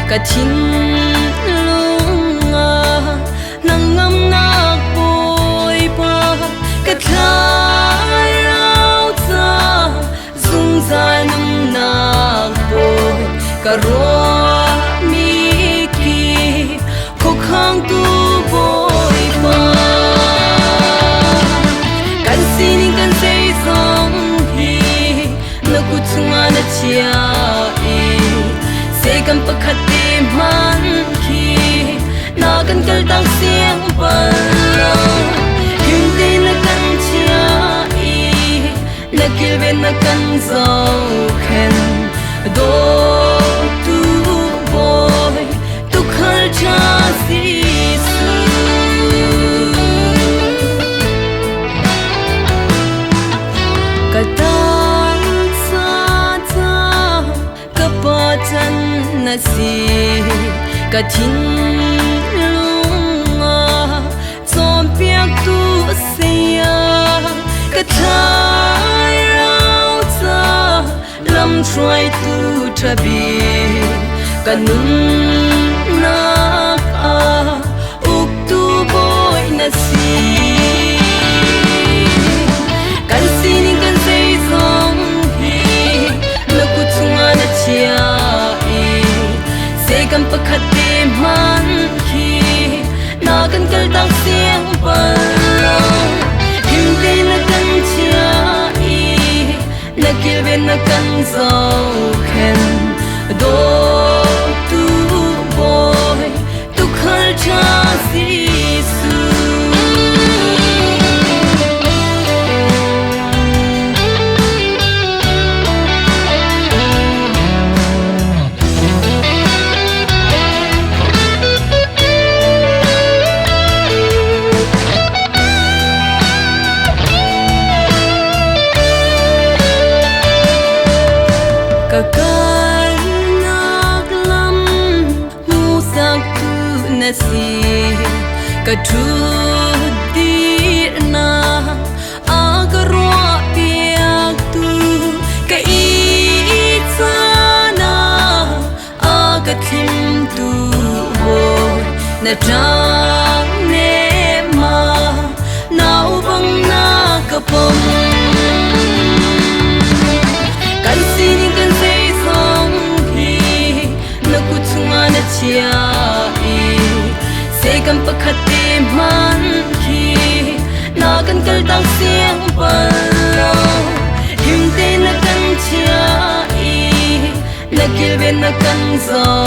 Ka thin lunga nangam nak boy pa ka thlai rau cha zung zai nam nak boy ka ro mi ki ko khang tu boy pa kan sin kan sei song hi na ku chunga na chia e se kan pakhat man khi na kan kal tang siang pala him te na kan chia i na kil ve na kan zau khen do tu boy tu khal cha si su ka tan sa cha ka pa chan na si ka thin lunga chom piak tu sia ka thai rau cha lam try tu thabi ka nun nak a uk tu boy na si kan sin kan sei song hi na ku chunga na chia kan pakhat te man khi na kan kal tang siang pala him te na kan chia i na kil ve na kan zau khen do tu boy tu khal cha si su si ka thu di na a ka ro piak tu ka i cha na a ka thim tu ho na tang ne ma nau bang na ka pom kan sin kan sei song hi na ku chunga na chia kan pakhat te man khi na kan kal tang siang pala him te na kan chia i na kil ve na kan zo